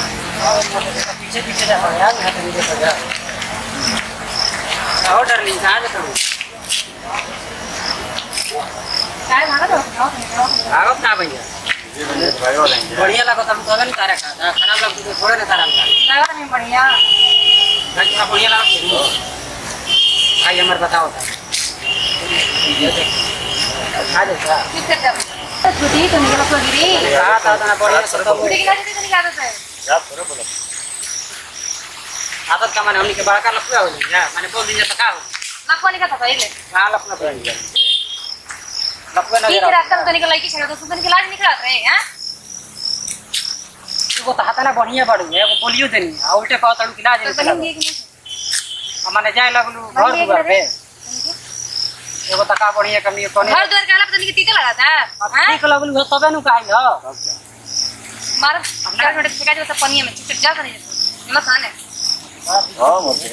पीछे पीछे जा रहा है यहाँ पे देखो जा और डार्लिंग कहाँ जा करूँ काय भाड़ा तो आगत ना भैया बढ़िया लगा तब तो नहीं तारा का खराब लग तो थोड़े ना तारा का लगा नहीं बढ़िया कितना बढ़िया लगा भाई हमारे बताओ खा देता छुट्टी तो निकल तो गिरी हां दादा ना बढ़िया सब छुट्टी की लाज तो निकाल देता है क्या थोड़ा बोलो आदत का माने हमनी के बड़का लफड़ा हो जा माने बोल दीजिए तो का हो लफड़ा निकल था पहले हां लफड़ा पहले लफड़ा ना ये रास्ता तो निकल लड़की छड़ा तो सुन के लाज निकल रहे हैं वो तो हाथ ना बढ़िया बड़ू है वो बोलियो देनी आ उल्टे पाव तड़ू की लाज निकल हमने जाए लगलू घर दुआर पे एगो तका बढ़िया कमी कोने घर द्वार काला पता नहीं टीका लगा था हां ठीक लगलू तबे नु काई हो मार अपना छोटे फेंका जो सब पानी में चिट जा नहीं ना खाने हां मोटे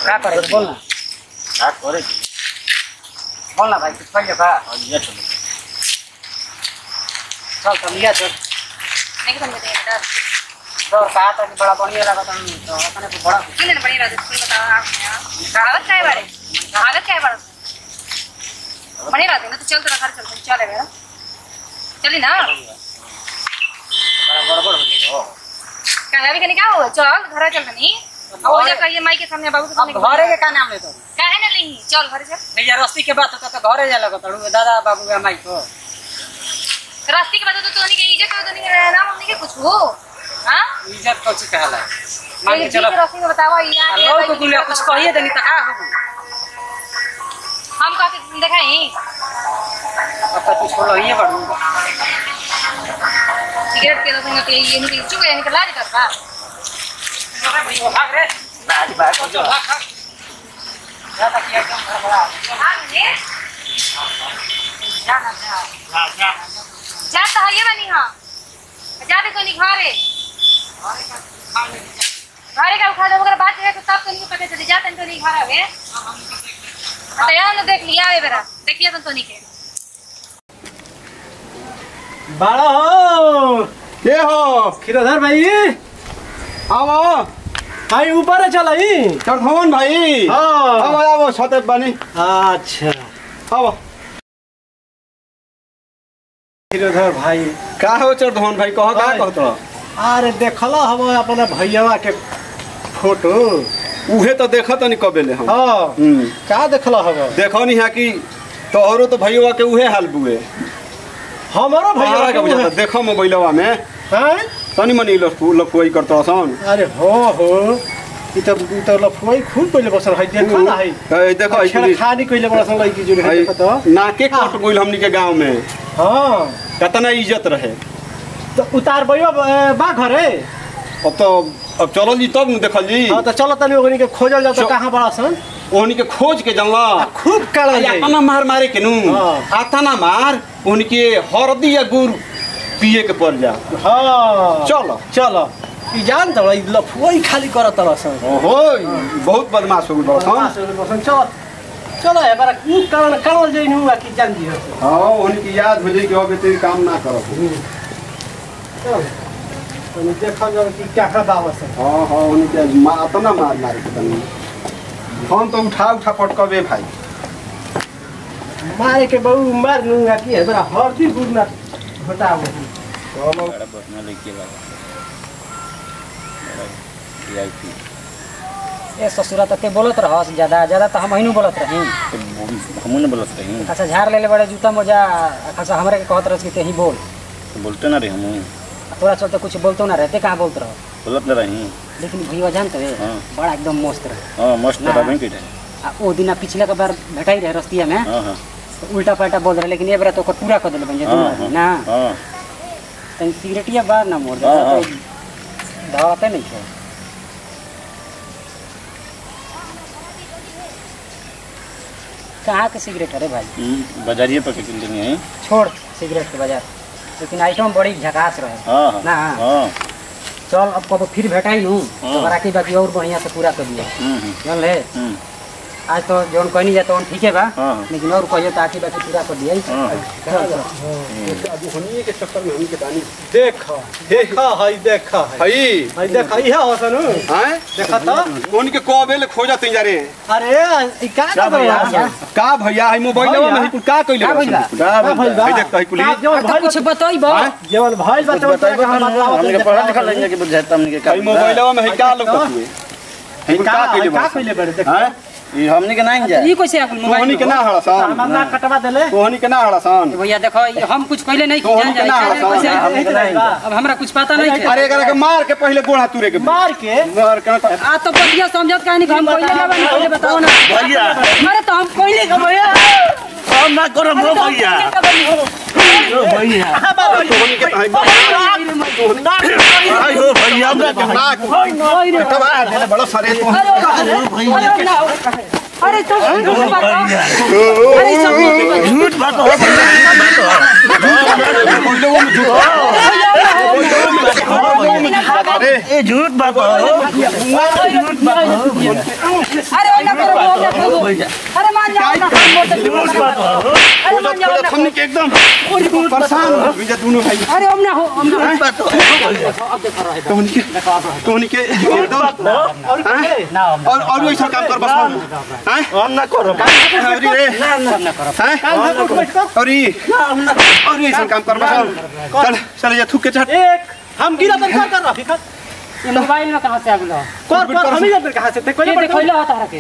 क्या करे बोल ना क्या करे बोल ना भाई कुछ कहिए बा ये चल तुम लिया चल नहीं तुम दे बेटा तो बात है बड़ा बढ़िया लगा तुम तो अपने को बड़ा किने बढ़िया लगा तुम बताओ आप आगत काय बारे आगत काय बारे बढ़िया लगा ना तो चल तेरा घर चल चले बेटा चली ना बड़ा बड़ हो गई क्या अभी कने क्या हो चल घर चल नहीं और जा कहिए माई के सामने बाबू के सामने घरे के का नाम ले तो काहे न लेही चल घरे चल नहीं यार रस्ती के बात तो घरे जा लगा तड़ू दादा बाबू के माई को रस्ती के बात तो तोनी के इज्जत तो नहीं नाम हमनी के कुछ हो हां इज्जत कुछ कहला मान के चलो रस्ती के बताओ यार लोग को दुनिया कुछ कहिए देनी त का हो हम का के देखाई अब तो कुछ बोलो ये बड़ू सिगरेट के तो संग के ये नहीं चुप है निकल लाज करता भाग रे बाज बाज हो भाग ज्यादा किया कम कर बड़ा भाग रे जा ना जा जाता है ये बनी हां जाते तो नहीं घरे घरे का उठा दो अगर बात है तो तब तो नहीं पता चली जाते तो नहीं घर आवे तो यार देख लिया है बेरा देखिए तो नहीं के बाड़ा हो ये हो खीराधर भाई आओ भाई ऊपर चल आई चढ़ोन भाई हां आओ आओ छते बनी अच्छा आओ खीराधर भाई का हो चढ़ोन भाई कहो का कहतो अरे देखला हम अपना भैयावा के फोटो उहे तो देखत नहीं कबेले हम हां का देखला हम देखो नहीं है कि तोहरो तो भैया के उहे हाल बुए हमारा भैया के बुझा देखो मोबाइलवा में हैं तनी मनी लोग कोई करतो सन अरे हो ई तो लफुई खूब पहले बसल है देखो ना है ए देखो ई खानी कइले बसल लड़की जो है देखो तो नाके कट गइल हमनी के गांव में हां कितना इज्जत रहे तो उतार बइयो बा घरे अब चलो जी तब न देखल जी हां तो चलो तनी ओगनी के खोजल जा तो कहां बड़ा सन ओहनी के खोज के जानला खूब काला जाई अपना मार मारे के नु आता ना मार ओहनी के हरदी या गुड़ पिए के पड़ जा हां चलो चलो ई जान त लफुई खाली करत सन ओहो बहुत बदमाश हो गइल बसन चलो चलो ए बार खूब कारण काल जाई नु कि जान दी हां ओहनी की याद हो जाई कि अब तेरी काम ना करो चल तो देखा जा कि क्या का दावत है हां हां ओहनी के अपना मार मारे के तनी हम तो उठा पटकबे भाई मारे के बहु मार लूंगा कि है बड़ा हरदी गुड़ ना हटाओ बड़ा बसना लेके लगा ए ससुरा तक के बोलत रहस ज्यादा ज्यादा तो हम हिनु बोलत रही हमू ने बोलत रही अच्छा झाड़ ले बड़े जूता मोजा अच्छा हमरे के कहत रहस कि तेही बोल बोलते ना रे हमू थोड़ा चलते कुछ बोलतो ना रहते कहां बोलत रहो बोलत ना रही लेकिन भईवा जानते रे बड़ा एकदम मस्त रहे हां मस्त रहे के आ ओ दिन पिछले के बार भेटाई रहे रस्तिया में हां हां उल्टा पलटा बोल रहे लेकिन ए बार तो पूरा कर देले बन जे ना हां तन सिगरेटिया बार ना मोड़ दे तो धावते नहीं छो कहाँ के सिगरेट अरे भाई बाजारिए पर किन दिन है छोड़ सिगरेट के बाजार लेकिन आइटम बड़ी झकास रहे हां ना हां चल अब कब फिर भेटाई हूं तो बाकी बाकी और बढ़िया से पूरा कर दिया जान ले आज तो जोन कहनी जा तो ठीक है बा हाँ। लेकिन और कहियो तो आखिर बाकी पूरा कर दिया अब होनी के चक्कर में हमनी के दानी देखा हई देखा इहा हसन हैं देखा तो उनके कोबेल खोजा तीन जा रे अरे ई का भैया का भैया है मोबाइलवा में कुल का कइले है देख कहि कुली कुछ बताइबो जेवन भइल बा तो हमने के पढ़ा लिखा लेंगे कि बुझाता हमने के कहि मोबाइलवा में है का लोग हुए है कुल का कइले का कइले बड़े देख हैं ये हमने के नहीं जाए ये कैसे आपन तोहनी मोबाइल के ना हड़सन हमर ना कटवा देले तोहनी के ना हड़सन भैया देखो ये हम कुछ कहले नहीं तोहनी जान के ना हड़सन जाए अब हमरा कुछ पता नहीं है अरे एकरा के मार के पहले गोड़ा तुरे के मार के मार के तो आ तो बतिया समझत काहे नहीं हम कहले ना पहले बताओ ना भैया अरे तो हम कहले का भैया हम ना करो भैया भैया तोहनी के आयो भैया हमरा के ना कटवा देले बड़ा सारे अरे तो अरे सब झूठ बात हो ये झूठ बात हो अरे अरे मान जाओ ना झूठ बात हो अरे मान जाओ ना हमने के एकदम परेशान हो गए दोनों भाई अरे हम ना हो बात हो तोहनी के एकदम और ऐसा काम कर बस हैं हम ना करो अरे रे हैं और ये ऐसा काम कर बस चल चल जा थूक के चढ़ एक हम गिरा तो कर रहा फिकर ये मोबाइल में कहां से आ गेलो कर हम ही जब कहां से ते ये देखैला होता है के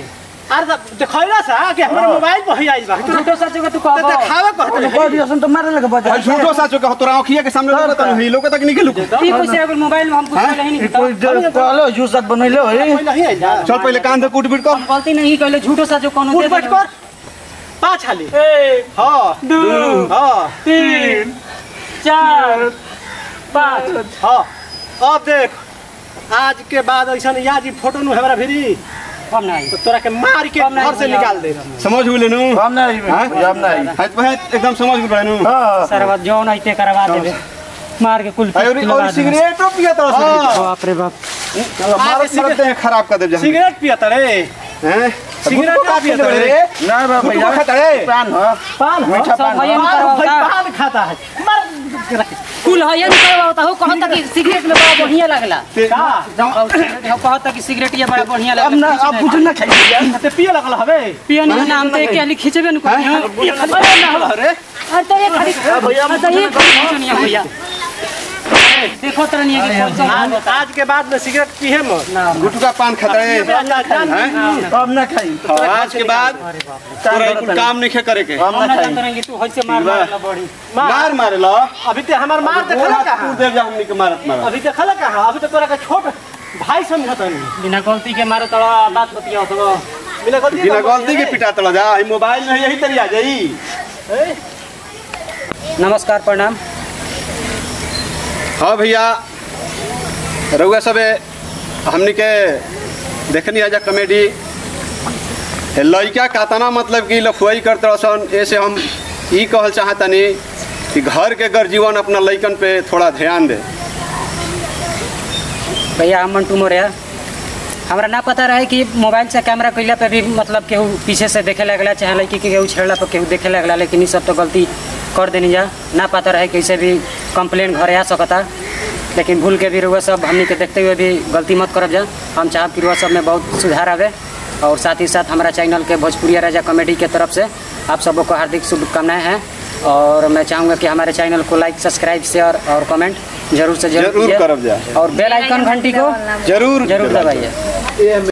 अरे देखैला सा कि हमरे मोबाइल पर ही आइल बा झूठो सच के तू कहबो देखावा कहत भाई झूठो साचो का तोरा आंखिया के सामने लगता नहीं लोग तक नहीं के लुक ई कैसे आ गेल मोबाइल में हम कुछ कहले नहीं कहलो जूस साथ बनैले हो पहले ही आइल जा चल पहले कान से कूट पीट कर गलती नहीं कहले झूठो सच कोनो उठ बैठ कर पांच हाली हां 2 हां 3 4 5 हां अब देख आज के बाद ऐसा याद फोटो नु हमरा भिरी हम नहीं तो तोरा के मार के घर से निकाल दे समझ हुए नु हम नहीं हम नहीं है तो एकदम समझ गए नु हां सरवा जो नहीं ते करवा देबे मार के कुल और सिगरेटो पिया तो बाप रे बाप मारते हैं खराब कर दे जा सिगरेट पियत रे हैं सिगरेट का पियत रे ना भैया खाता रे पान हो पान मीठा सब पान भैया नहीं करवाता पान खाता है मार कुल है नहीं करवाता हो कहता कि सिगरेट में बड़ा बढ़िया लागला का और कहता कि सिगरेट ये बड़ा बढ़िया अब ना अब कुछ ना खाइए ते पिए लगल हवे पिया नहीं नाम तो एक खाली खींचबे न करी अरे ना रे अरे तो ये खाली भैया तो ये खींचनिया भैया देखो तरनिया की कौन सा आज के बाद में सिगरेट पिए मत गुटका पान खाता रे अब ना खाई आज के बाद तोरा कुल काम नहीं करे के हम ना ना खाई जानते रहेंगे तू होइसे मार मारला बड़ी मार मारे लो अभी ते हमर मार देखला तू कहां दे जा हमनी के मारत मार अभी देखला कहां अभी तो तोरा का छोट भाई समझत नहीं बिना गलती के मारे तोड़ा बात बतिया तो बिना गलती के पिटा तला जा ई मोबाइल में यही तरी आ जाई नमस्कार प्रणाम हाँ भैया रउआ सबे हमनी के देखनी आजा कॉमेडी लड़का कातना मतलब कि लफुआई करते रहसन ऐसे हम ई कहल चाहतनी कि घर के गर्जीवन अपना लइकन पे थोड़ा ध्यान दे भैया हम मंटू मोरिया हमरा ना पता रहे कि मोबाइल से कैमरा कैला पे भी मतलब केहू पीछे से देखे लगला चाहे लड़की के केहू छेड़ला पर केहू देखे लगला लेकिन ये सब तो गलती कर देनी जा ना पता रहे कैसे भी कंप्लेन घरे आ सकता लेकिन भूल के भी रुआ सब हमनी के देखते हुए भी गलती मत करब जा हम चाहब कि रुआ सब में बहुत सुधार आवे और साथ ही साथ हमारा चैनल के भोजपुरिया राजा कॉमेडी के तरफ से आप सबको हार्दिक शुभकामनाएं हैं और मैं चाहूँगा कि हमारे चैनल को लाइक सब्सक्राइब शेयर और कमेंट जरूर से जरूर करब जा और बेल आइकन घंटी को जरूर दबाइए।